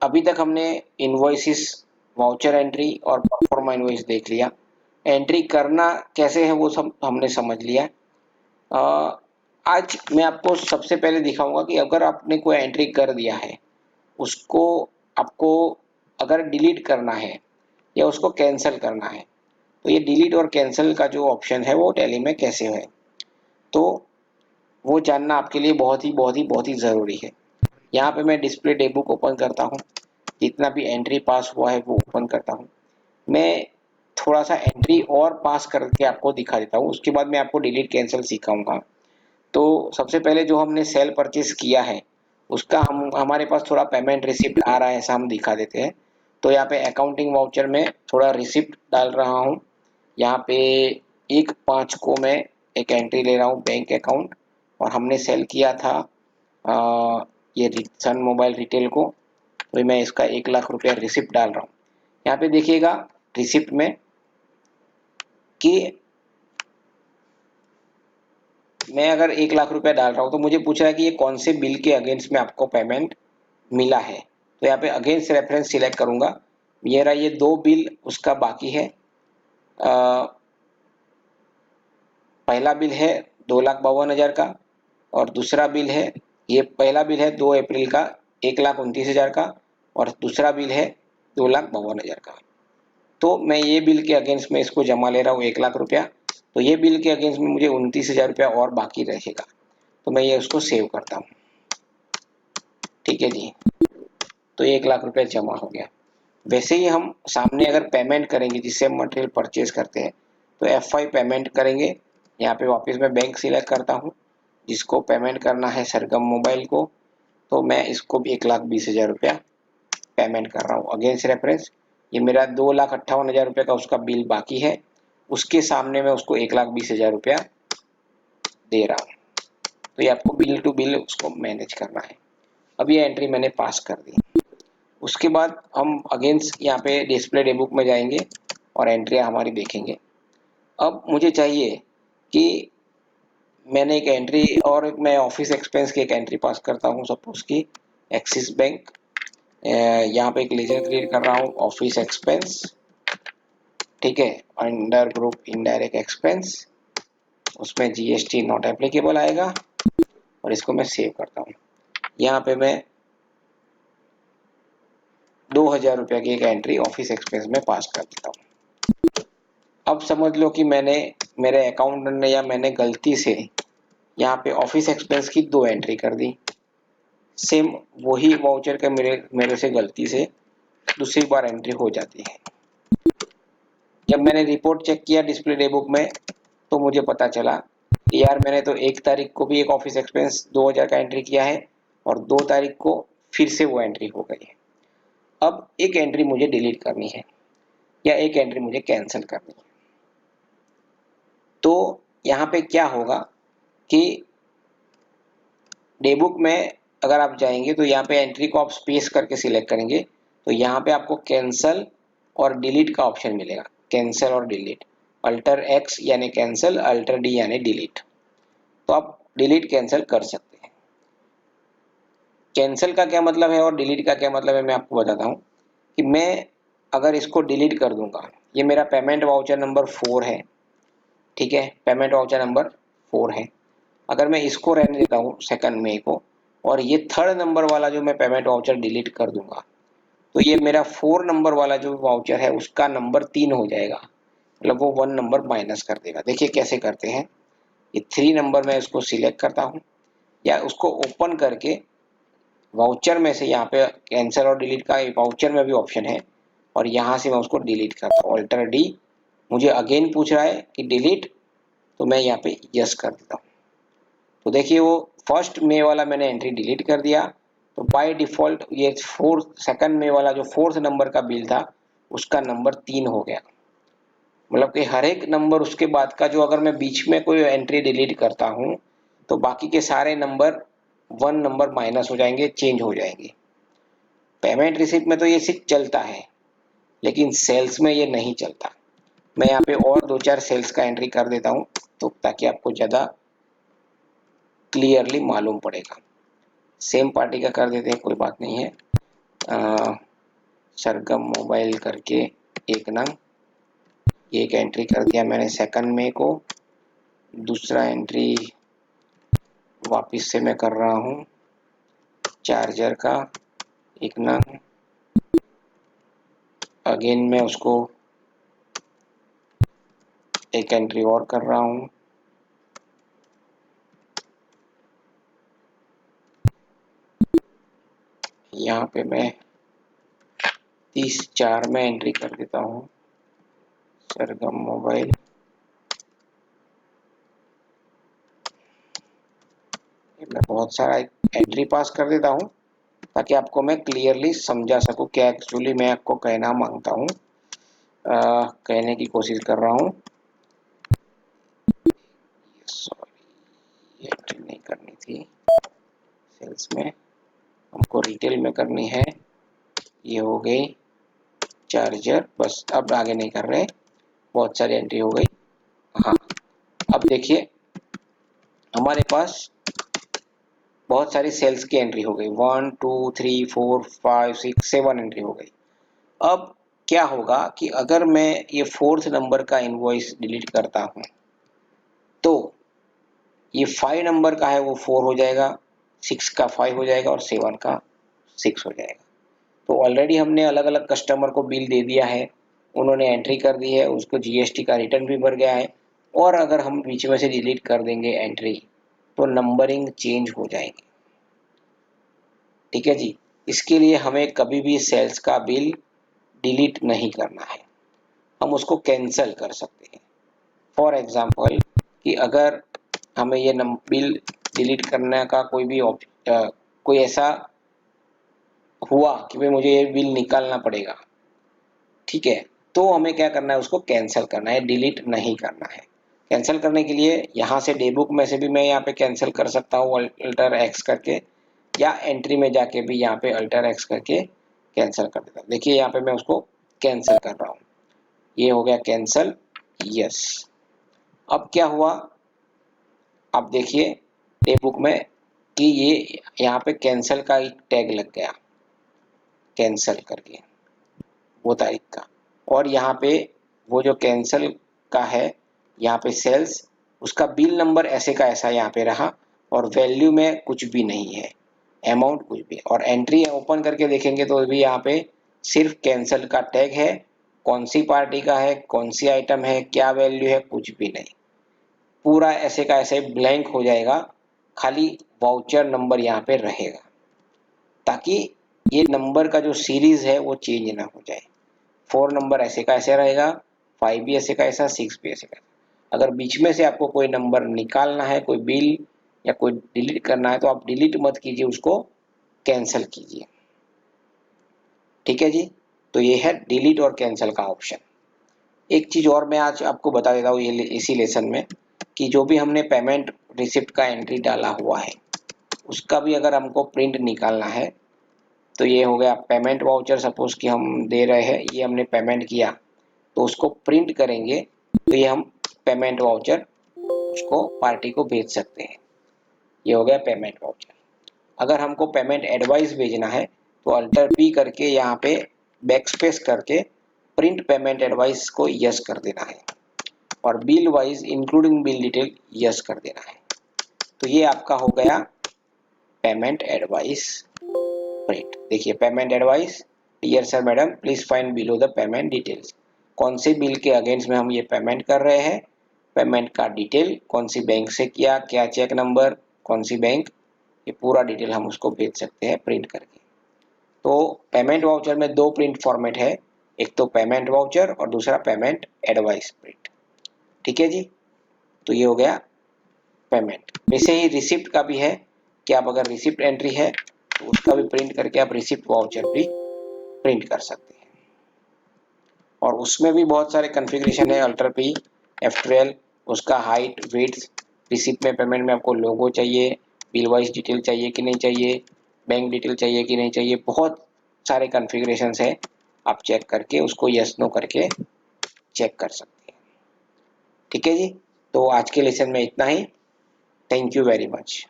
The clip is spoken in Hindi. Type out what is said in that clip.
अभी तक हमने इनवॉइसेस, वाउचर एंट्री और परफॉर्मा इनवॉइस देख लिया। एंट्री करना कैसे है वो सब हमने समझ लिया। अ, आज मैं आपको सबसे पहले दिखाऊंगा कि अगर आपने कोई एंट्री कर दिया है, उसको आपको अगर डिलीट करना है या उसको कैंसिल करना है, तो ये डिलीट और कैंसिल का जो ऑप्शन है वो टैली में कैसे है, तो वो जानना आपके लिए बहुत ही ज़रूरी है। यहाँ पे मैं डिस्प्ले डेबुक ओपन करता हूँ, जितना भी एंट्री पास हुआ है वो ओपन करता हूँ। मैं थोड़ा सा एंट्री और पास करके आपको दिखा देता हूँ, उसके बाद मैं आपको डिलीट कैंसिल सिखाऊंगा। तो सबसे पहले जो हमने सेल परचेज किया है उसका हम हमारे पास थोड़ा पेमेंट रिसिप्ट आ रहा है, ऐसा हम दिखा देते हैं। तो यहाँ पे अकाउंटिंग वाउचर में थोड़ा रिसिप्ट डाल रहा हूँ। यहाँ पे 1/5 को मैं एक एंट्री ले रहा हूँ, बैंक अकाउंट, और हमने सेल किया था ये सन मोबाइल रिटेल को, तो मैं इसका 1 लाख रुपया रिसिप्ट डाल रहा हूँ। यहाँ पे देखिएगा रिसिप्ट में कि मैं अगर 1 लाख रुपया डाल रहा हूँ तो मुझे पूछ रहा है कि ये कौन से बिल के अगेंस्ट में आपको पेमेंट मिला है। तो यहाँ पे अगेंस्ट रेफरेंस सिलेक्ट करूंगा। मेरा ये 2 बिल उसका बाकी है। पहला बिल है 2,52,000 का, और दूसरा बिल है, ये पहला बिल है 2 अप्रैल का 1,29,000 का, और दूसरा बिल है 2,52,000 का। तो मैं ये बिल के अगेंस्ट में इसको जमा ले रहा हूँ 1 लाख रुपया। तो ये बिल के अगेंस्ट में मुझे 29,000 रुपया और बाकी रहेगा, तो मैं ये उसको सेव करता हूँ। ठीक है जी, तो 1 लाख रुपया जमा हो गया। वैसे ही हम सामने अगर पेमेंट करेंगे जिससे हम मटेरियल परचेज करते हैं, तो F5 पेमेंट करेंगे। यहाँ पे वापस मैं बैंक सिलेक्ट करता हूँ, जिसको पेमेंट करना है सरगम मोबाइल को, तो मैं इसको भी 1,20,000 रुपया पेमेंट कर रहा हूँ अगेंस्ट रेफरेंस। ये मेरा 2,58,000 रुपये का उसका बिल बाकी है, उसके सामने मैं उसको 1,20,000 रुपया दे रहा हूँ। तो ये आपको बिल टू बिल उसको मैनेज करना है। अब ये एंट्री मैंने पास कर दी। उसके बाद हम अगेंस्ट यहाँ पे डिस्प्ले डेबुक में जाएंगे और एंट्रियाँ हमारी देखेंगे। अब मुझे चाहिए कि मैंने एक एंट्री और मैं ऑफिस एक्सपेंस की एक एंट्री पास करता हूँ, सपोज की एक्सिस बैंक। यहाँ पे एक लेजर क्रिएट कर रहा हूँ, ऑफिस एक्सपेंस। ठीक है, अंडर ग्रुप इनडायरेक्ट एक्सपेंस, उसमें जीएसटी नॉट एप्लीकेबल आएगा, और इसको मैं सेव करता हूँ। यहाँ पे मैं 2,000 रुपया की एक एंट्री ऑफिस एक्सपेंस में पास कर देता हूँ। अब समझ लो कि मैंने, मेरे अकाउंटेंट ने या मैंने गलती से यहाँ पे ऑफिस एक्सपेंस की 2 एंट्री कर दी। सेम वही वाउचर के मेरे मेरे से गलती से दूसरी बार एंट्री हो जाती है। जब मैंने रिपोर्ट चेक किया डिस्प्ले डे बुक में, तो मुझे पता चला कि यार मैंने तो 1 तारीख को भी एक ऑफिस एक्सपेंस 2,000 का एंट्री किया है, और 2 तारीख को फिर से वो एंट्री हो गई है। अब एक एंट्री मुझे डिलीट करनी है या एक एंट्री मुझे कैंसिल करनी है। तो यहाँ पे क्या होगा कि डेबुक में अगर आप जाएंगे तो यहाँ पे एंट्री को आप स्पेस करके सिलेक्ट करेंगे, तो यहाँ पे आपको कैंसल और डिलीट का ऑप्शन मिलेगा। कैंसल और डिलीट, अल्टर एक्स यानी कैंसल, अल्टर डी यानी डिलीट। तो आप डिलीट कैंसल कर सकते हैं। कैंसल का क्या मतलब है और डिलीट का क्या मतलब है मैं आपको बताता हूँ कि मैं अगर इसको डिलीट कर दूंगा, ये मेरा पेमेंट वाउचर नंबर 4 है। ठीक है, पेमेंट वाउचर नंबर 4 है। अगर मैं इसको रहने देता हूँ 2 मई को, और ये 3rd नंबर वाला जो मैं पेमेंट वाउचर डिलीट कर दूंगा, तो ये मेरा 4 नंबर वाला जो वाउचर है उसका नंबर 3 हो जाएगा, मतलब वो 1 नंबर माइनस कर देगा। देखिए कैसे करते हैं। ये 3 नंबर में इसको सिलेक्ट करता हूँ, या उसको ओपन करके वाउचर में से यहाँ पे कैंसिल और डिलीट का वाउचर में भी ऑप्शन है, और यहाँ से मैं उसको डिलीट करता हूँ, अल्टर डी। मुझे अगेन पूछ रहा है कि डिलीट, तो मैं यहाँ पे यस कर देता हूँ। तो देखिए वो 1 मई वाला मैंने एंट्री डिलीट कर दिया, तो बाय डिफॉल्ट ये 2 मई वाला जो 4th नंबर का बिल था उसका नंबर 3 हो गया। मतलब कि हर एक नंबर उसके बाद का जो, अगर मैं बीच में कोई एंट्री डिलीट करता हूँ तो बाकी के सारे नंबर 1 नंबर माइनस हो जाएंगे, चेंज हो जाएंगे। पेमेंट रिसिप्ट में तो ये सिर्फ चलता है, लेकिन सेल्स में ये नहीं चलता। मैं यहाँ पे और 2-4 सेल्स का एंट्री कर देता हूँ, तो ताकि आपको ज़्यादा क्लियरली मालूम पड़ेगा। सेम पार्टी का कर देते हैं, कोई बात नहीं है। सरगम मोबाइल करके एक नंग, एक एंट्री कर दिया मैंने सेकंड में को। दूसरा एंट्री वापस से मैं कर रहा हूँ चार्जर का एक नंग, अगेन मैं उसको एक एंट्री और कर रहा हूँ। यहाँ पे मैं 30/4 में एंट्री कर देता हूँ सरगम मोबाइल। मैं बहुत सारा एंट्री पास कर देता हूँ ताकि आपको मैं क्लियरली समझा सकूँ क्या एक्चुअली मैं आपको कहना मांगता हूँ, कहने की कोशिश कर रहा हूँ। सॉरी, ये एंट्री नहीं करनी थी, सेल्स में हमको रिटेल में करनी है। ये हो गई चार्जर, बस अब आगे नहीं कर रहे, बहुत सारी एंट्री हो गई। हाँ, अब देखिए हमारे पास बहुत सारी सेल्स की एंट्री हो गई, 1 2 3 4 5 6 7 एंट्री हो गई। अब क्या होगा कि अगर मैं ये 4th नंबर का इनवॉइस डिलीट करता हूँ तो ये 5 नंबर का है वो 4 हो जाएगा, 6 का 5 हो जाएगा और 7 का 6 हो जाएगा। तो ऑलरेडी हमने अलग अलग कस्टमर को बिल दे दिया है, उन्होंने एंट्री कर दी है, उसको जीएसटी का रिटर्न भी भर गया है। और अगर हम बीच में से डिलीट कर देंगे एंट्री तो नंबरिंग चेंज हो जाएगी। ठीक है जी, इसके लिए हमें कभी भी सेल्स का बिल डिलीट नहीं करना है, हम उसको कैंसिल कर सकते हैं। फॉर एग्जांपल कि अगर हमें ये बिल डिलीट करने का कोई ऐसा हुआ कि भाई मुझे ये बिल निकालना पड़ेगा, ठीक है, तो हमें क्या करना है, उसको कैंसिल करना है, डिलीट नहीं करना है। कैंसिल करने के लिए यहाँ से डे बुक में से भी मैं यहाँ पे कैंसिल कर सकता हूँ अल्टर एक्स करके, या एंट्री में जाके भी यहाँ पे अल्टर एक्स करके कैंसिल कर देता हूँ। देखिए यहाँ पे मैं उसको कैंसिल कर रहा हूँ, ये हो गया कैंसिल, यस। अब क्या हुआ, अब देखिए डे बुक में कि ये यहाँ पे कैंसिल का एक टैग लग गया, कैंसिल करके वो तारीख का, और यहाँ पे वो जो कैंसिल का है यहाँ पे सेल्स, उसका बिल नंबर ऐसे का ऐसा यहाँ पे रहा और वैल्यू में कुछ भी नहीं है, अमाउंट कुछ भी। और एंट्री ओपन करके देखेंगे तो भी यहाँ पे सिर्फ कैंसिल का टैग है, कौन सी पार्टी का है, कौन सी आइटम है, क्या वैल्यू है, कुछ भी नहीं, पूरा ऐसे का ऐसे ब्लैंक हो जाएगा, खाली वाउचर नंबर यहाँ पे रहेगा, ताकि ये नंबर का जो सीरीज है वो चेंज ना हो जाए। 4 नंबर ऐसे का ऐसे रहेगा, 5 भी ऐसे का ऐसा, 6 भी ऐसे का। अगर बीच में से आपको कोई नंबर निकालना है, कोई बिल या कोई डिलीट करना है तो आप डिलीट मत कीजिए, उसको कैंसिल कीजिए। ठीक है जी, तो ये है डिलीट और कैंसिल का ऑप्शन। एक चीज और मैं आज आपको बता देता हूँ ये इसी लेसन में, कि जो भी हमने पेमेंट रिसिप्ट का एंट्री डाला हुआ है उसका भी अगर हमको प्रिंट निकालना है तो ये हो गया पेमेंट वाउचर, सपोज कि हम दे रहे हैं, ये हमने पेमेंट किया तो उसको प्रिंट करेंगे तो ये हम पेमेंट वाउचर उसको पार्टी को भेज सकते हैं, ये हो गया पेमेंट वाउचर। अगर हमको पेमेंट एडवाइस भेजना है तो अल्टर पी करके यहाँ पे बैकस्पेस करके प्रिंट पेमेंट एडवाइस को यस कर देना है और bill wise including bill detail yes कर देना है। तो ये आपका हो गया पेमेंट एडवाइस प्रिंट। देखिए payment advice, dear sir madam please find below the payment details, कौन से बिल के अगेंस्ट में हम ये पेमेंट कर रहे हैं, पेमेंट का डिटेल, कौन सी बैंक से किया, क्या चेक नंबर, कौन सी बैंक, ये पूरा डिटेल हम उसको भेज सकते हैं प्रिंट करके। तो पेमेंट वाउचर में दो प्रिंट फॉर्मेट है, एक तो पेमेंट वाउचर और दूसरा पेमेंट एडवाइस प्रिंट। ठीक है जी, तो ये हो गया पेमेंट। वैसे ही रिसिप्ट का भी है कि आप अगर रिसिप्ट एंट्री है तो उसका भी प्रिंट करके आप रिसिप्ट वाउचर भी प्रिंट कर सकते हैं। और उसमें भी बहुत सारे कॉन्फ़िगरेशन है, अल्टर पी, F12, उसका हाइट, विड्थ, रिसिप्ट में पेमेंट में आपको लोगो चाहिए, बिल वाइज डिटेल चाहिए कि नहीं चाहिए, बैंक डिटेल चाहिए कि नहीं चाहिए, बहुत सारे कॉन्फ़िगरेशंस है, आप चेक करके उसको यस नो करके चेक कर सकते हैं। ठीक है जी, तो आज के लेसन में इतना ही। Thank you very much.